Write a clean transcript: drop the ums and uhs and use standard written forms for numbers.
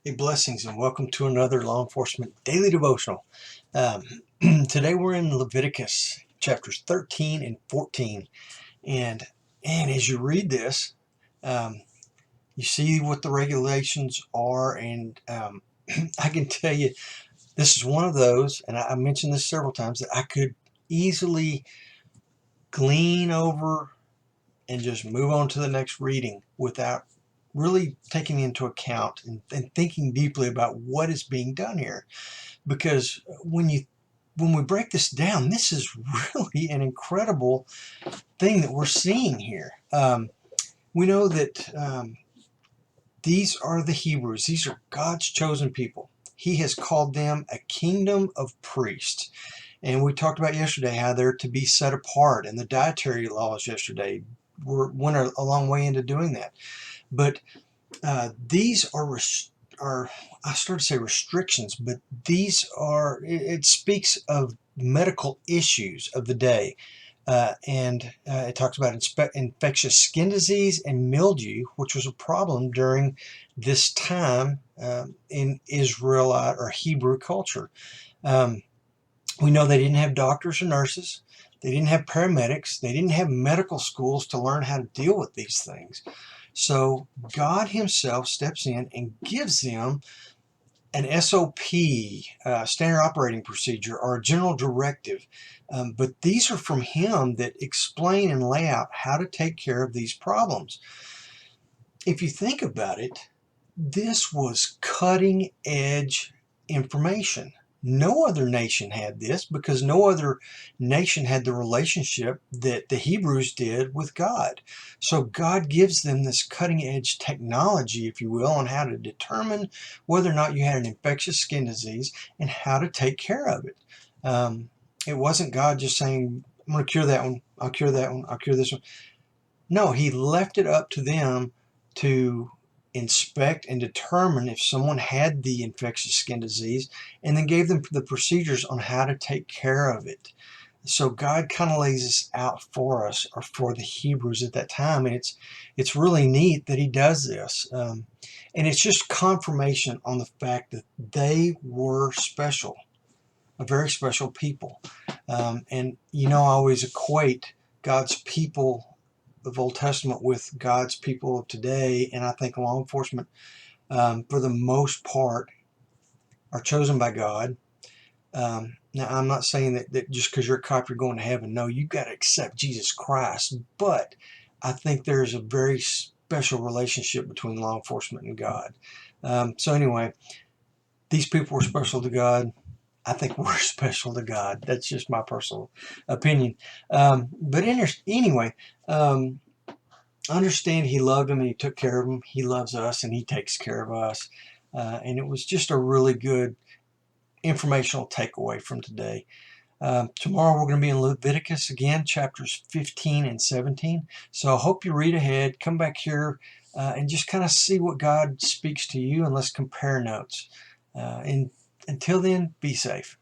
Hey, blessings and welcome to another law enforcement daily devotional. Today we're in Leviticus chapters 13 and 14. And as you read this, you see what the regulations are. And I can tell you, this is one of those, and I mentioned this several times, that I could easily glean over and just move on to the next reading without really taking into account and thinking deeply about what is being done here. Because when we break this down, this is really an incredible thing that we're seeing here. We know that these are the Hebrews. These are God's chosen people. He has called them a kingdom of priests. And we talked about yesterday how they're to be set apart, and the dietary laws yesterday went a long way into doing that. But these are I started to say restrictions, but these are, it speaks of medical issues of the day. And it talks about infectious skin disease and mildew, which was a problem during this time in Israelite or Hebrew culture. We know they didn't have doctors or nurses. They didn't have paramedics. They didn't have medical schools to learn how to deal with these things. So God himself steps in and gives them an SOP, standard operating procedure, or a general directive. But these are from him that explain and lay out how to take care of these problems. If you think about it, this was cutting edge information. No other nation had this, because no other nation had the relationship that the Hebrews did with God. So God gives them this cutting edge technology, if you will, on how to determine whether or not you had an infectious skin disease and how to take care of it. It wasn't God just saying, I'm going to cure that one, I'll cure that one, I'll cure this one. No, he left it up to them to inspect and determine if someone had the infectious skin disease, and then gave them the procedures on how to take care of it. So God kind of lays this out for us, or for the Hebrews at that time, and it's really neat that he does this. And it's just confirmation on the fact that they were special, a very special people. And I always equate God's people of Old Testament with God's people of today, and I think law enforcement, for the most part, are chosen by God. Now, I'm not saying that just because you're a cop you're going to heaven. No, you've got to accept Jesus Christ. But I think there's a very special relationship between law enforcement and God. So anyway, these people were special to God. I think we're special to God. That's just my personal opinion. But anyway, understand he loved them and he took care of them. He loves us and he takes care of us. And it was just a really good informational takeaway from today. Tomorrow we're going to be in Leviticus again, chapters 15 and 17. So I hope you read ahead, come back here, and just kind of see what God speaks to you, and let's compare notes. And until then, be safe.